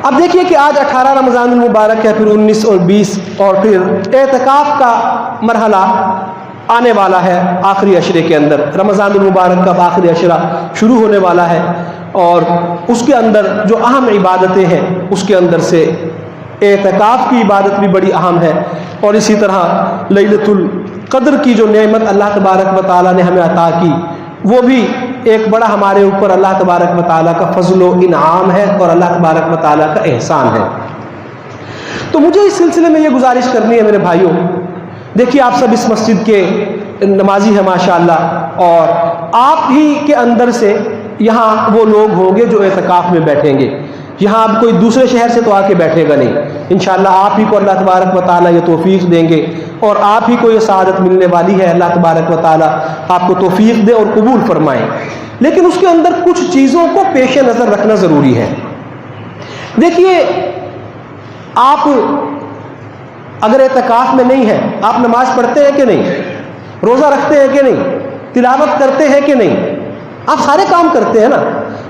اب دیکھیے کہ آج 18 رمضان المبارک ہے، پھر 19 اور 20 اور پھر اعتکاف کا مرحلہ آنے والا ہے آخری عشرے کے اندر۔ رمضان المبارک کا آخری عشرہ شروع ہونے والا ہے، اور اس کے اندر جو اہم عبادتیں ہیں اس کے اندر سے اعتکاف کی عبادت بھی بڑی اہم ہے، اور اسی طرح لیلۃ القدر کی جو نعمت اللہ تبارک و تعالیٰ نے ہمیں عطا کی، وہ بھی ایک بڑا ہمارے اوپر اللہ تبارک و تعالیٰ کا فضل و انعام ہے اور اللہ تبارک و تعالیٰ کا احسان ہے۔ تو مجھے اس سلسلے میں یہ گزارش کرنی ہے میرے بھائیوں، دیکھیے آپ سب اس مسجد کے نمازی ہیں ماشاءاللہ، اور آپ ہی کے اندر سے یہاں وہ لوگ ہوں گے جو اعتکاف میں بیٹھیں گے۔ یہاں اب کوئی دوسرے شہر سے تو آ کے بیٹھے گا نہیں، انشاءاللہ آپ ہی کو اللہ تبارک و تعالیٰ یہ توفیق دیں گے، اور آپ ہی کو یہ سعادت ملنے والی ہے۔ اللہ تبارک و تعالیٰ آپ کو توفیق دے اور قبول فرمائیں۔ لیکن اس کے اندر کچھ چیزوں کو پیش نظر رکھنا ضروری ہے۔ دیکھیے آپ اگر اعتکاف میں نہیں ہیں، آپ نماز پڑھتے ہیں کہ نہیں، روزہ رکھتے ہیں کہ نہیں، تلاوت کرتے ہیں کہ نہیں، آپ سارے کام کرتے ہیں نا،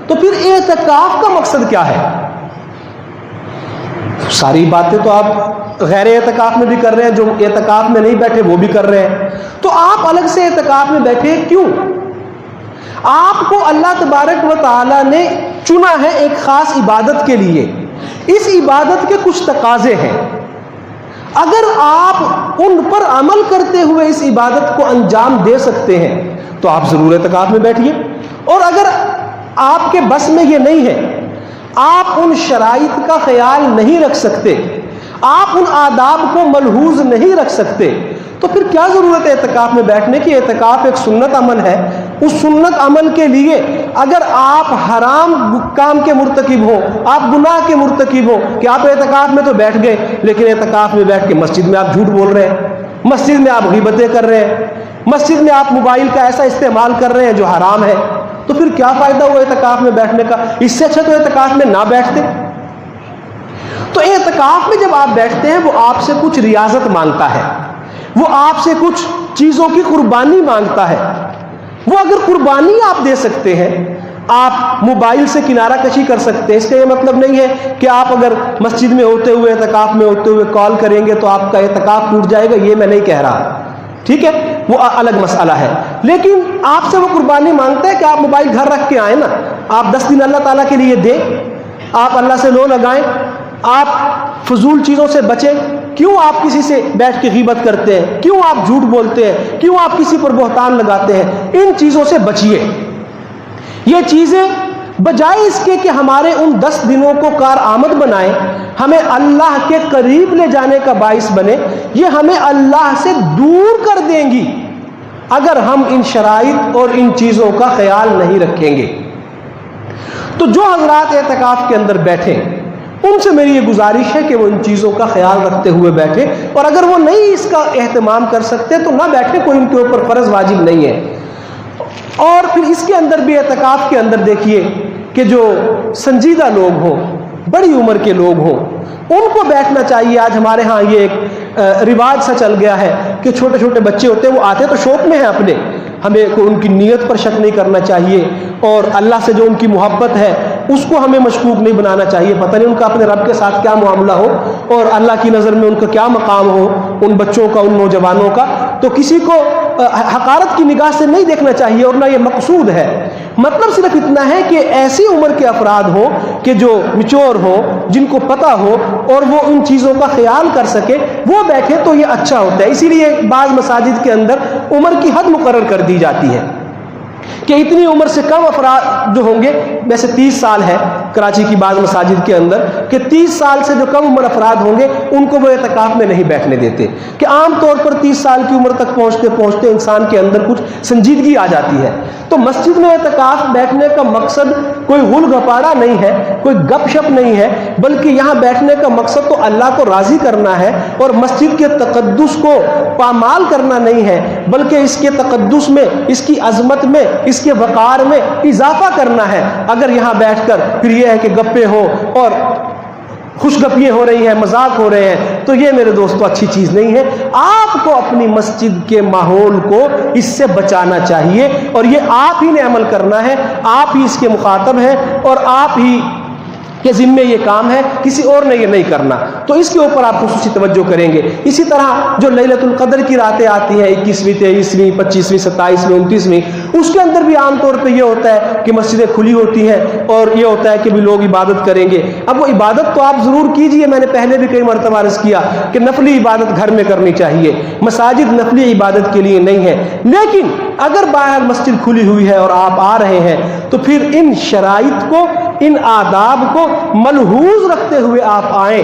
تو پھر اعتکاف کا مقصد کیا ہے؟ ساری باتیں تو آپ غیر اعتکاف میں بھی کر رہے ہیں، جو اعتکاف میں نہیں بیٹھے وہ بھی کر رہے ہیں، تو آپ الگ سے اعتکاف میں بیٹھے کیوں؟ آپ کو اللہ تبارک و تعالیٰ نے چنا ہے ایک خاص عبادت کے لیے، اس عبادت کے کچھ تقاضے ہیں، اگر آپ ان پر عمل کرتے ہوئے اس عبادت کو انجام دے سکتے ہیں تو آپ ضرور اعتکاف میں بیٹھیے، اور اگر آپ کے بس میں یہ نہیں ہے، آپ ان شرائط کا خیال نہیں رکھ سکتے، آپ ان آداب کو ملحوظ نہیں رکھ سکتے، تو پھر کیا ضرورت ہے اعتکاف میں بیٹھنے کی؟ اعتکاف ایک سنت عمل ہے، اس سنت عمل کے لیے اگر آپ حرام کام کے مرتکب ہو، آپ گناہ کے مرتکب ہو، کہ آپ اعتکاف میں تو بیٹھ گئے لیکن اعتکاف میں بیٹھ کے مسجد میں آپ جھوٹ بول رہے ہیں، مسجد میں آپ غیبتیں کر رہے ہیں، مسجد میں آپ موبائل کا ایسا استعمال کر رہے ہیں جو حرام ہے، تو پھر کیا فائدہ ہوا اعتکاف میں بیٹھنے کا؟ اس سے اچھا تو اعتکاف میں نہ بیٹھتے۔ تو اعتکاف میں جب آپ بیٹھتے ہیں وہ آپ سے کچھ ریاضت مانگتا ہے، وہ آپ سے کچھ چیزوں کی قربانی مانگتا ہے۔ وہ اگر قربانی آپ دے سکتے ہیں، آپ موبائل سے کنارہ کشی کر سکتے ہیں، اس کا یہ مطلب نہیں ہے کہ آپ اگر مسجد میں ہوتے ہوئے اعتکاف میں ہوتے ہوئے کال کریں گے تو آپ کا اعتکاف ٹوٹ جائے گا، یہ میں نہیں کہہ رہا، ٹھیک ہے، وہ الگ مسئلہ ہے۔ لیکن آپ سے وہ قربانی مانگتا ہے کہ آپ موبائل گھر رکھ کے آئیں نا، آپ 10 دن اللہ تعالیٰ کے لیے دیں، آپ اللہ سے لو لگائیں، آپ فضول چیزوں سے بچیں۔ کیوں آپ کسی سے بیٹھ کے غیبت کرتے ہیں؟ کیوں آپ جھوٹ بولتے ہیں؟ کیوں آپ کسی پر بہتان لگاتے ہیں؟ ان چیزوں سے بچیے۔ یہ چیزیں بجائے اس کے کہ ہمارے ان 10 دنوں کو کارآمد بنائیں، ہمیں اللہ کے قریب لے جانے کا باعث بنے، یہ ہمیں اللہ سے دور کر دیں گی اگر ہم ان شرائط اور ان چیزوں کا خیال نہیں رکھیں گے۔ تو جو حضرات اعتکاف کے اندر بیٹھیں ان سے میری یہ گزارش ہے کہ وہ ان چیزوں کا خیال رکھتے ہوئے بیٹھیں، اور اگر وہ نہیں اس کا اہتمام کر سکتے تو نہ بیٹھیں، کوئی ان کے اوپر فرض واجب نہیں ہے۔ اور پھر اس کے اندر بھی اعتکاف کے اندر دیکھیے کہ جو سنجیدہ لوگ ہوں، بڑی عمر کے لوگ ہوں، ان کو بیٹھنا چاہیے۔ آج ہمارے ہاں یہ ایک رواج سا چل گیا ہے کہ چھوٹے چھوٹے بچے ہوتے ہیں، وہ آتے تو شوق میں ہیں اپنے، ہمیں کوئی ان کی نیت پر شک نہیں کرنا چاہیے، اور اللہ سے جو ان کی محبت ہے اس کو ہمیں مشکوک نہیں بنانا چاہیے۔ پتہ نہیں ان کا اپنے رب کے ساتھ کیا معاملہ ہو اور اللہ کی نظر میں ان کا کیا مقام ہو، ان بچوں کا، ان نوجوانوں کا، تو کسی کو حقارت کی نگاہ سے نہیں دیکھنا چاہیے، اور نہ یہ مقصود ہے۔ مطلب صرف اتنا ہے کہ ایسی عمر کے افراد ہوں کہ جو میچور ہوں، جن کو پتہ ہو اور وہ ان چیزوں کا خیال کر سکے، وہ بیٹھے تو یہ اچھا ہوتا ہے۔ اسی لیے بعض مساجد کے اندر عمر کی حد مقرر کر دی جاتی ہے کہ اتنی عمر سے کم افراد جو ہوں گے، ویسے 30 سال ہے کراچی کی بعض مساجد کے اندر، کہ 30 سال سے جو کم عمر افراد ہوں گے ان کو وہ اعتکاف میں نہیں بیٹھنے دیتے، کہ عام طور پر 30 سال کی عمر تک پہنچتے پہنچتے انسان کے اندر کچھ سنجیدگی آ جاتی ہے۔ تو مسجد میں اعتکاف بیٹھنے کا مقصد کوئی غل گپاڑا نہیں ہے، کوئی گپ شپ نہیں ہے، بلکہ یہاں بیٹھنے کا مقصد تو اللہ کو راضی کرنا ہے، اور مسجد کے تقدس کو پامال کرنا نہیں ہے، بلکہ اس کے تقدس میں، اس کی عظمت میں، اس کے وقار میں اضافہ کرنا ہے۔ اگر یہاں بیٹھ کر پھر یہ ہے کہ گپیں ہو اور خوش گپیاں ہو رہی ہیں، مذاق ہو رہے ہیں، تو یہ میرے دوستو اچھی چیز نہیں ہے۔ آپ کو اپنی مسجد کے ماحول کو اس سے بچانا چاہیے، اور یہ آپ ہی نے عمل کرنا ہے، آپ ہی اس کے مخاطب ہیں، اور آپ ہی کہ ذمے یہ کام ہے، کسی اور نے یہ نہیں کرنا، تو اس کے اوپر آپ خصوصی توجہ کریں گے۔ اسی طرح جو لیلۃ القدر کی راتیں آتی ہیں 21ویں 23ویں 25ویں 27ویں 29ویں، اس کے اندر بھی عام طور پہ یہ ہوتا ہے کہ مسجدیں کھلی ہوتی ہیں اور یہ ہوتا ہے کہ بھی لوگ عبادت کریں گے۔ اب وہ عبادت تو آپ ضرور کیجئے، میں نے پہلے بھی کئی مرتبہ عرض کیا کہ نفلی عبادت گھر میں کرنی چاہیے، مساجد نفلی عبادت کے لیے نہیں ہے، لیکن اگر باہر مسجد کھلی ہوئی ہے اور آپ آ رہے ہیں تو پھر ان شرائط کو، ان آداب کو ملحوظ رکھتے ہوئے آپ آئیں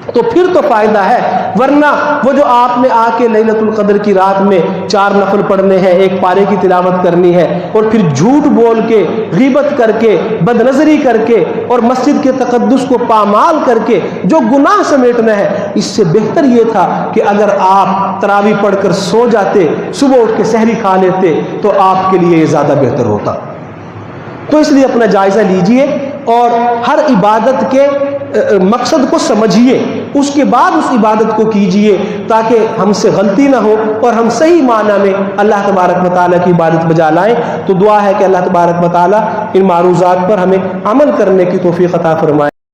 تو پھر تو فائدہ ہے، ورنہ وہ جو آپ نے آ کے لیلۃ القدر کی رات میں 4 نفل پڑھنے ہیں، 1 پارے کی تلاوت کرنی ہے، اور پھر جھوٹ بول کے، غیبت کر کے، بد نظری کر کے اور مسجد کے تقدس کو پامال کر کے جو گناہ سمیٹنا ہے، اس سے بہتر یہ تھا کہ اگر آپ تراویح پڑھ کر سو جاتے، صبح اٹھ کے سحری کھا لیتے تو آپ کے لیے یہ زیادہ بہتر ہوتا۔ تو اس لیے اپنا جائزہ لیجئے اور ہر عبادت کے مقصد کو سمجھیے، اس کے بعد اس عبادت کو کیجئے تاکہ ہم سے غلطی نہ ہو اور ہم صحیح معنی میں اللہ تبارک و تعالیٰ کی عبادت بجا لائیں۔ تو دعا ہے کہ اللہ تبارک و تعالیٰ ان معروضات پر ہمیں عمل کرنے کی توفیق عطا فرمائے۔